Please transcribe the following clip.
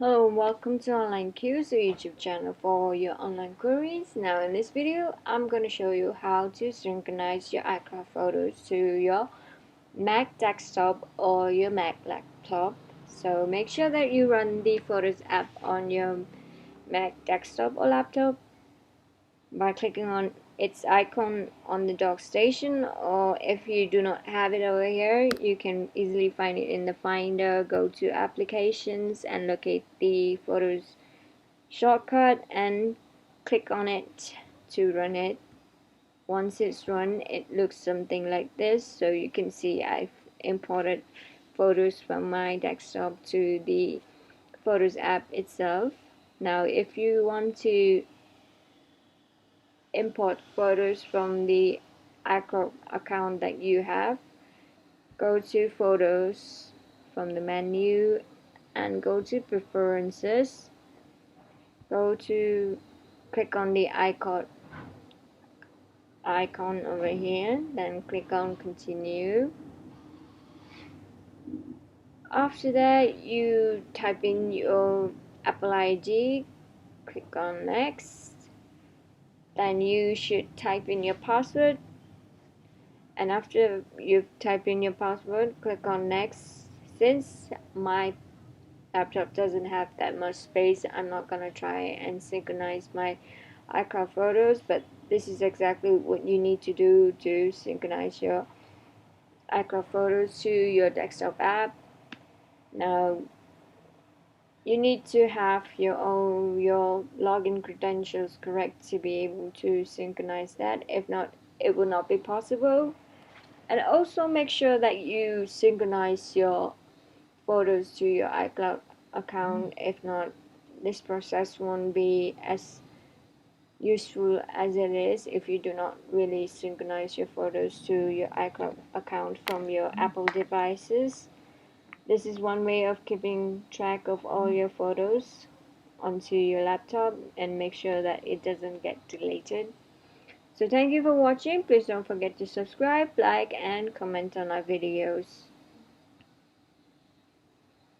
Hello and welcome to Online Q's, the YouTube channel for your online queries. Now in this video, I'm going to show you how to synchronize your iCloud photos to your Mac desktop or your Mac laptop. So make sure that you run the Photos app on your Mac desktop or laptop by clicking on its icon on the dock station, or if you do not have it over here, you can easily find it in the Finder. Go to Applications and locate the Photos shortcut and click on it to run it. Once it's run, it looks something like this. So you can see I've imported photos from my desktop to the Photos app itself. Now if you want to import photos from the iCloud account that you have, go to Photos from the menu and go to Preferences. Click on the iCloud icon over here, then click on Continue. After that, you type in your Apple ID, click on Next. Then you should type in your password, and after you've typed in your password, click on Next. Since my laptop doesn't have that much space, I'm not gonna try and synchronize my iCloud photos, but this is exactly what you need to do to synchronize your iCloud photos to your desktop app. Now you need to have your login credentials correct to be able to synchronize that. If not, it will not be possible. And also make sure that you synchronize your photos to your iCloud account. If not, this process won't be as useful as it is if you do not really synchronize your photos to your iCloud account from your Apple devices. This is one way of keeping track of all your photos onto your laptop and make sure that it doesn't get deleted. So thank you for watching. Please don't forget to subscribe, like, and comment on our videos.